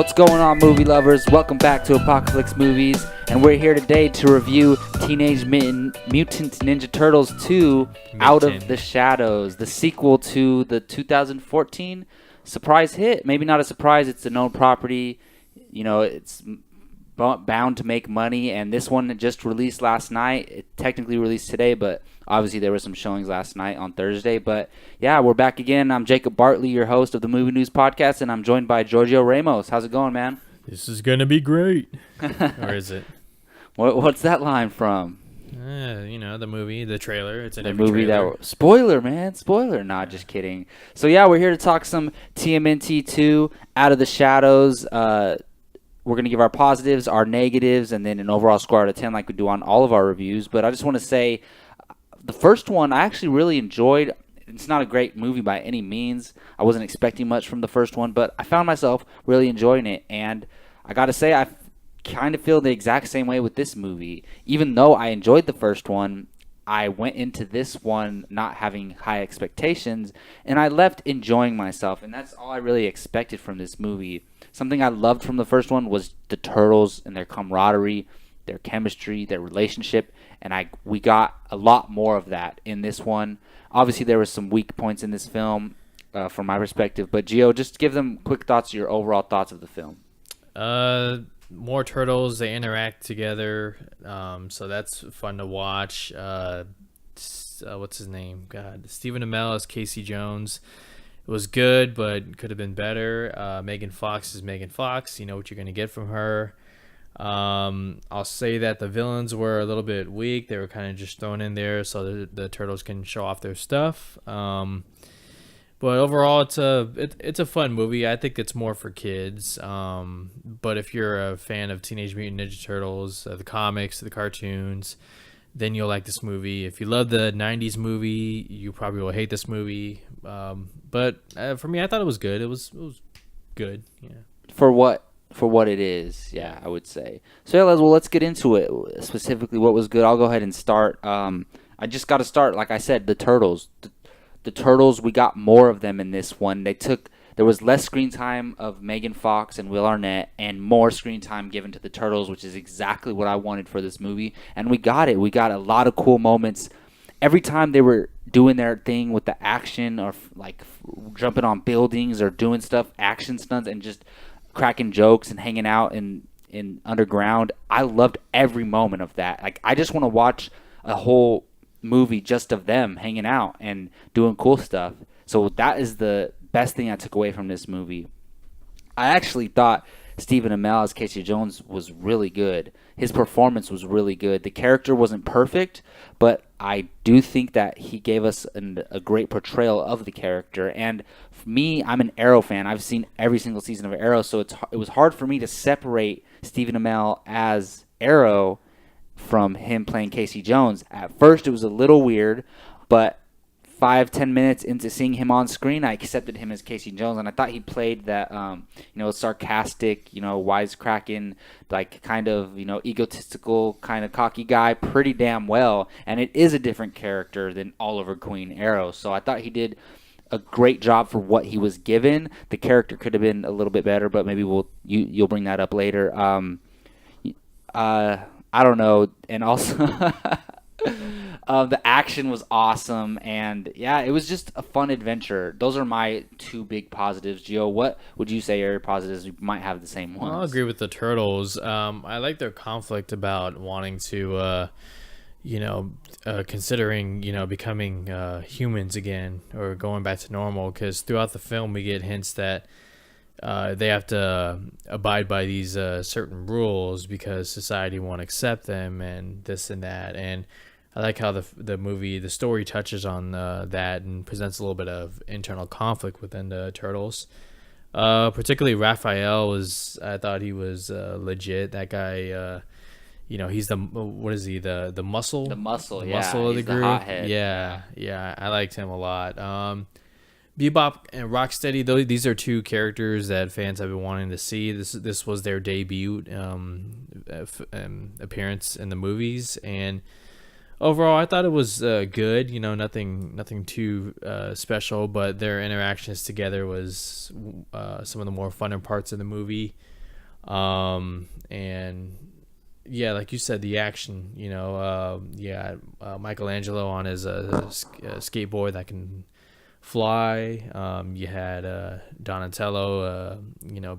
What's going on, movie lovers? Welcome back to Apocalypse Movies, and we're here today to review Teenage Mutant Ninja Turtles 2 Out of the Shadows, the sequel to the 2014 surprise hit. Maybe not a surprise, it's a known property. You know, it's bound to make money, and this one just released last night. It technically released today, but obviously there were some showings last night on Thursday. But yeah, we're back again. I'm Jacob Bartley, your host of the Movie News Podcast, and I'm joined by Giorgio Ramos. How's it going, man? This is gonna be great. Or is it? What's that line from? You know, the movie, the trailer. It's in the every movie trailer. Spoiler, man, spoiler. Nah, just kidding. So yeah, we're here to talk some TMNT 2 Out of the Shadows. We're going to give our positives, our negatives, and then an overall score out of 10 like we do on all of our reviews. But I just want to say the first one I actually really enjoyed. It's not a great movie by any means. I wasn't expecting much from the first one, but I found myself really enjoying it. And I got to say, I kind of feel the exact same way with this movie. Even though I enjoyed the first one, I went into this one not having high expectations, and I left enjoying myself. And that's all I really expected from this movie. Something I loved from the first one was the Turtles and their camaraderie, their chemistry, their relationship, and we got a lot more of that in this one. Obviously, there were some weak points in this film from my perspective, but Gio, just give them quick thoughts, your overall thoughts of the film. More turtles, they interact together, so that's fun to watch. What's his name? God, Stephen Amell as Casey Jones. It was good, but could have been better. Megan Fox is Megan Fox. You know what you're going to get from her. I'll say that the villains were a little bit weak. They were kind of just thrown in there so the turtles can show off their stuff. But overall, it's a fun movie. I think it's more for kids. But if you're a fan of Teenage Mutant Ninja Turtles, the comics, the cartoons, then you'll like this movie. If you love the 90s movie, you probably will hate this movie. But for me, I thought it was good. It was good. Yeah. For what it is, yeah, I would say. So yeah, let's get into it. Specifically, what was good? I'll go ahead and start. I just got to start. Like I said, the Turtles. The Turtles. We got more of them in this one. There was less screen time of Megan Fox and Will Arnett, and more screen time given to the Turtles, which is exactly what I wanted for this movie. And we got it. We got a lot of cool moments. Every time they were doing their thing with the action, or like jumping on buildings or doing stuff, action stunts, and just cracking jokes and hanging out in underground, I loved every moment of that. Like, I just want to watch a whole movie just of them hanging out and doing cool stuff. So that is the best thing I took away from this movie. I actually thought Stephen Amell as Casey Jones was really good. His performance was really good. The character wasn't perfect, but I do think that he gave us a great portrayal of the character. And for me, I'm an Arrow fan. I've seen every single season of Arrow, so it was hard for me to separate Stephen Amell as Arrow from him playing Casey Jones. At first, it was a little weird, but 5-10 minutes into seeing him on screen, I accepted him as Casey Jones, and I thought he played that sarcastic, wisecracking, like kind of egotistical, kind of cocky guy pretty damn well. And it is a different character than Oliver Queen Arrow, so I thought he did a great job for what he was given. The character could have been a little bit better, but maybe you'll bring that up later. I don't know, and also. The action was awesome, and yeah, it was just a fun adventure. Those are my two big positives. Gio, what would you say are your positives? We might have the same ones. I'll agree with the Turtles. I like their conflict about wanting to, considering, becoming humans again or going back to normal, because throughout the film we get hints that they have to abide by these certain rules because society won't accept them and this and that. And I like how the story touches on that and presents a little bit of internal conflict within the Turtles. Particularly Raphael I thought he was legit. That guy, he's what is he? The muscle? The muscle, yeah. Muscle of the group. Hothead. Yeah. I liked him a lot. Bebop and Rocksteady, these are two characters that fans have been wanting to see. This was their debut appearance in the movies, and overall, I thought it was good. Nothing too special, but their interactions together was some of the more funner parts of the movie. And yeah, like you said, the action. Michelangelo on his skateboard that can fly. You had Donatello,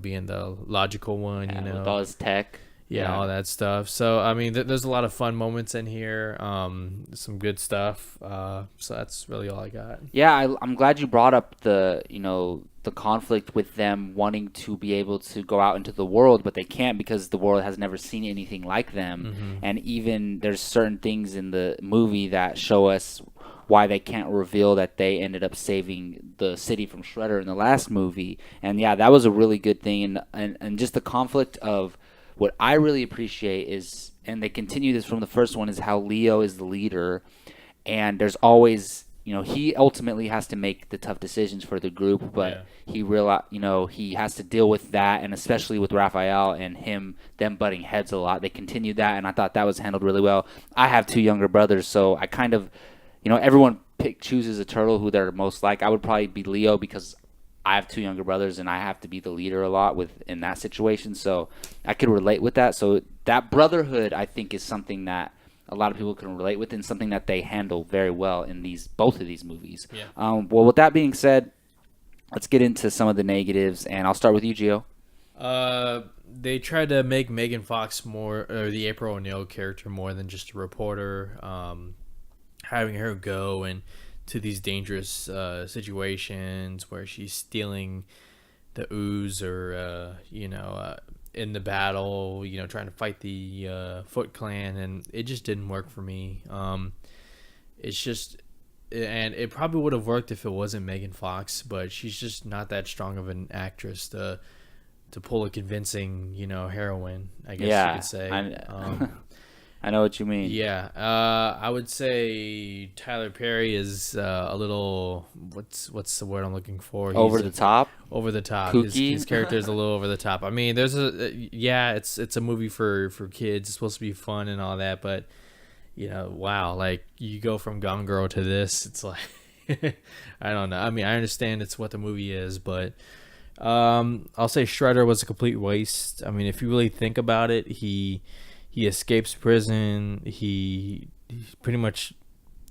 being the logical one. With all his tech. Yeah, all that stuff. So I mean, there's a lot of fun moments in here. Some good stuff. So that's really all I got. Yeah, I'm glad you brought up the the conflict with them wanting to be able to go out into the world, but they can't because the world has never seen anything like them. Mm-hmm. And even there's certain things in the movie that show us why they can't reveal that they ended up saving the city from Shredder in the last movie. And yeah, that was a really good thing. And just the conflict of what I really appreciate is, and they continue this from the first one, is how Leo is the leader, and there's always, he ultimately has to make the tough decisions for the group, but he he has to deal with that, and especially with Raphael and them butting heads a lot. They continued that, and I thought that was handled really well. I have two younger brothers, so I kind of, everyone chooses a turtle who they're most like. I would probably be Leo because I have two younger brothers, and I have to be the leader a lot in that situation, so I could relate with that. So that brotherhood, I think, is something that a lot of people can relate with, and something that they handle very well in both of these movies. Yeah. Well, with that being said, let's get into some of the negatives, and I'll start with you, Gio. They tried to make Megan Fox or the April O'Neil character more than just a reporter. Having her go to these dangerous situations where she's stealing the ooze, or in the battle, trying to fight the Foot Clan, and it just didn't work for me. It's just, and it probably would have worked if it wasn't Megan Fox, but she's just not that strong of an actress to pull a convincing, heroine, I guess you could say. I know what you mean. Yeah, I would say Tyler Perry is a little, what's the word I'm looking for? Over the top. Kooky. His character is a little over the top. I mean, it's a movie for kids. It's supposed to be fun and all that, but wow, like you go from Gone Girl to this, it's like I don't know. I mean, I understand it's what the movie is, but I'll say Shredder was a complete waste. I mean, if you really think about it, he escapes prison. He pretty much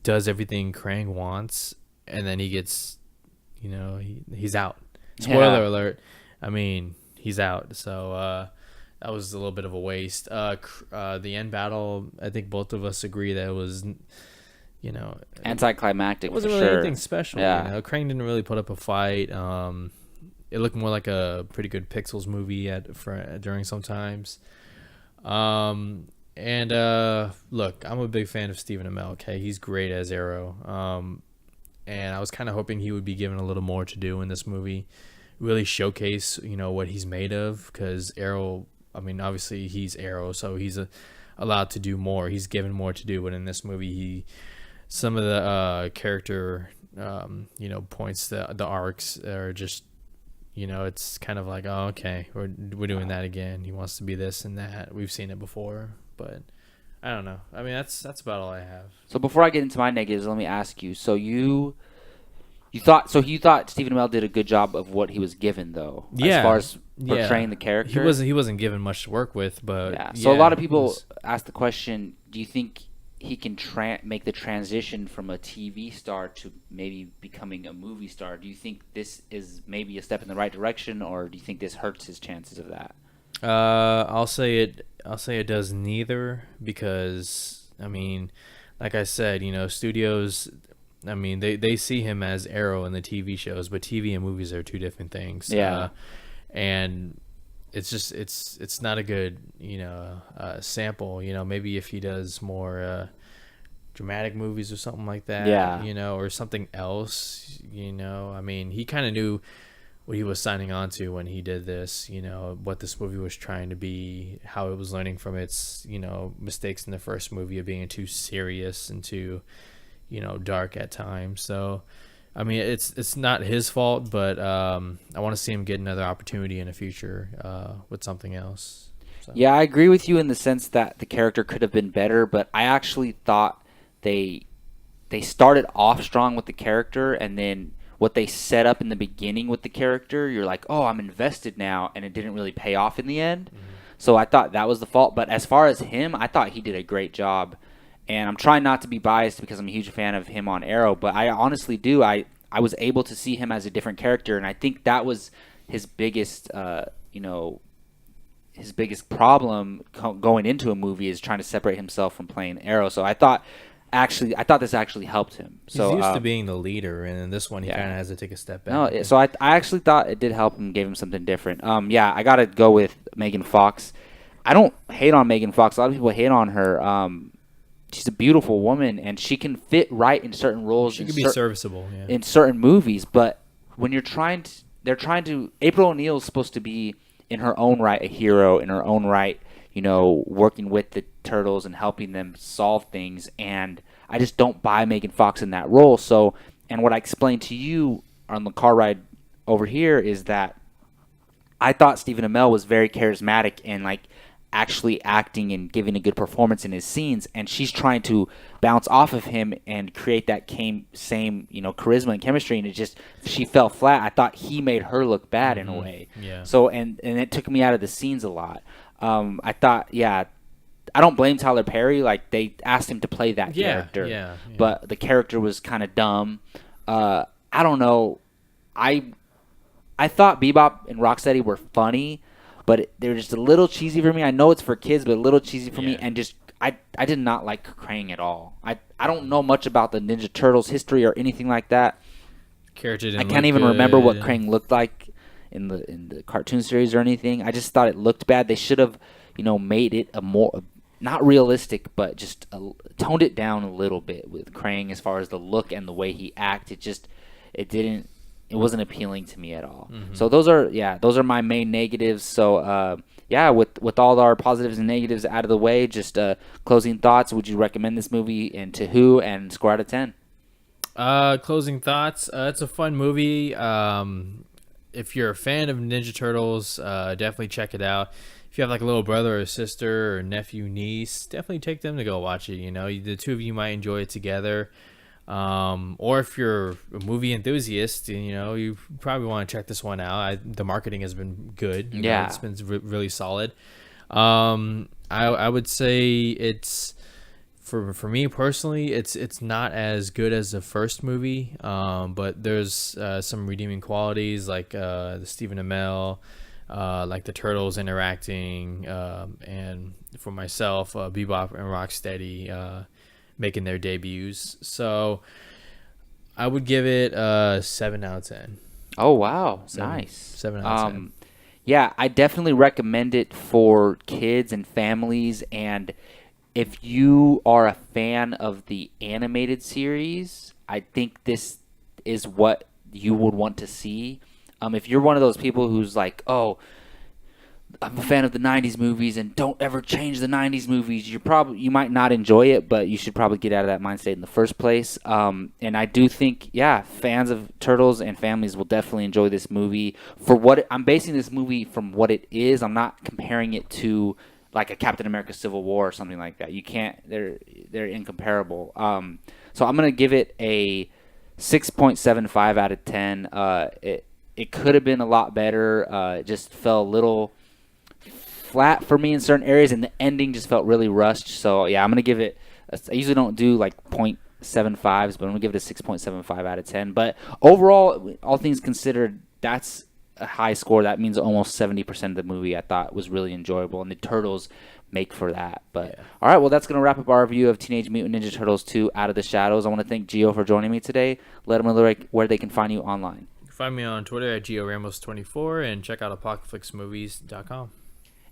does everything Krang wants, and then he gets, he's out. Spoiler alert. I mean, he's out. So that was a little bit of a waste. The end battle, I think both of us agree that it was, anticlimactic. It wasn't really anything special. Yeah. Krang didn't really put up a fight. It looked more like a pretty good Pixels movie during some times. Look, I'm a big fan of Stephen Amell. Okay, he's great as Arrow. And I was kind of hoping he would be given a little more to do in this movie, really showcase what he's made of. Because Arrow, I mean, obviously he's Arrow, so he's allowed to do more. He's given more to do, but in this movie, some of the character, points, the arcs are just. It's kind of like, oh, okay, we're doing that again. He wants to be this and that. We've seen it before, but I don't know. I mean, that's about all I have. So before I get into my negatives, let me ask you. So you thought Stephen Amell did a good job of what he was given, though, as far as portraying the character. He wasn't given much to work with, but yeah. So a lot of people ask the question: do you think he can make the transition from a TV star to maybe becoming a movie star? Do you think this is maybe a step in the right direction, or do you think this hurts his chances of that? I'll say it does neither, because I mean, like I said, studios, I mean, they see him as Arrow in the TV shows, but TV and movies are two different things. Yeah. And it's just it's not a good sample. Maybe if he does more dramatic movies or something like that, or something else, I mean, he kind of knew what he was signing on to when he did this, what this movie was trying to be, how it was learning from its mistakes in the first movie of being too serious and too dark at times. So I mean, it's not his fault, but I want to see him get another opportunity in the future with something else. So. Yeah, I agree with you in the sense that the character could have been better, but I actually thought they started off strong with the character, and then what they set up in the beginning with the character, you're like, oh, I'm invested now, and it didn't really pay off in the end. So I thought that was the fault. But as far as him, I thought he did a great job. And I'm trying not to be biased because I'm a huge fan of him on Arrow, but I honestly do. I was able to see him as a different character, and I think that was his biggest, his biggest problem going into a movie is trying to separate himself from playing Arrow. So I thought this actually helped him. So he's used to being the leader, and in this one he kind of has to take a step back. No, so I actually thought it did help him, gave him something different. I gotta go with Megan Fox. I don't hate on Megan Fox. A lot of people hate on her. She's a beautiful woman, and she can fit right in certain roles. She can be serviceable in certain movies. But when they're trying to. April O'Neil is supposed to be in her own right a hero, in her own right, working with the Turtles and helping them solve things. And I just don't buy Megan Fox in that role. So, and what I explained to you on the car ride over here is that I thought Stephen Amell was very charismatic and actually acting and giving a good performance in his scenes, and she's trying to bounce off of him and create that same charisma and chemistry, and she fell flat. I thought he made her look bad in a way. Yeah. So and it took me out of the scenes a lot. I thought, I don't blame Tyler Perry. They asked him to play that character, yeah. But the character was kind of dumb. I don't know. I thought Bebop and Rocksteady were funny, but they're just a little cheesy for me. I know it's for kids, but a little cheesy for me. And just I did not like Krang at all. I don't know much about the Ninja Turtles history or anything like that. I can't even remember what Krang looked like in the cartoon series or anything. I just thought it looked bad. They should have made it a more not realistic, but just toned it down a little bit with Krang as far as the look and the way he acted. It wasn't appealing to me at all. So those are my main negatives. So with all our positives and negatives out of the way, just closing thoughts. Would you recommend this movie, and to who, and score out of 10? Closing thoughts. It's a fun movie. If you're a fan of Ninja Turtles, definitely check it out. If you have a little brother or sister or nephew, niece, definitely take them to go watch it. The two of you might enjoy it together. Or if you're a movie enthusiast, you probably want to check this one out. The marketing has been good. It's been really solid. I would say it's for me personally, it's not as good as the first movie. But there's some redeeming qualities like the Stephen Amell, like the Turtles interacting, and for myself, Bebop and Rocksteady making their debuts. So I would give it a 7 out of 10. Oh, wow. Nice. 7 out of 10. Yeah, I definitely recommend it for kids and families. And if you are a fan of the animated series, I think this is what you would want to see. If you're one of those people who's like, oh, I'm a fan of the 90s movies and don't ever change the 90s movies, you might not enjoy it, but you should probably get out of that mind state in the first place. And I do think, fans of Turtles and families will definitely enjoy this movie. I'm basing this movie from what it is. I'm not comparing it to like a Captain America Civil War or something like that. You can't. They're incomparable. So I'm gonna give it a 6.75 out of 10. It could have been a lot better. It just fell a little flat for me in certain areas, and the ending just felt really rushed. So I'm gonna give it. I usually don't do like 0.75s, but I'm gonna give it a 6.75 out of 10. But overall, all things considered, that's a high score. That means almost 70% of the movie I thought was really enjoyable, and the Turtles make for that. But all right, well, that's gonna wrap up our review of Teenage Mutant Ninja Turtles 2: Out of the Shadows. I want to thank Gio for joining me today. Let them know where they can find you online. Find me on Twitter at GioRamos24 and check out apocalypsemovies.com.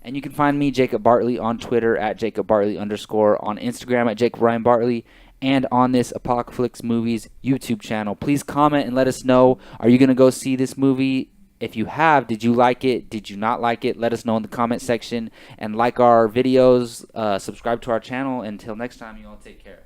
And you can find me, Jacob Bartley, on Twitter at JacobBartley_, on Instagram at Jacob Ryan Bartley, and on this Apocalypse Movies YouTube channel. Please comment and let us know, are you going to go see this movie? If you have, did you like it? Did you not like it? Let us know in the comment section. And like our videos, subscribe to our channel. Until next time, you all take care.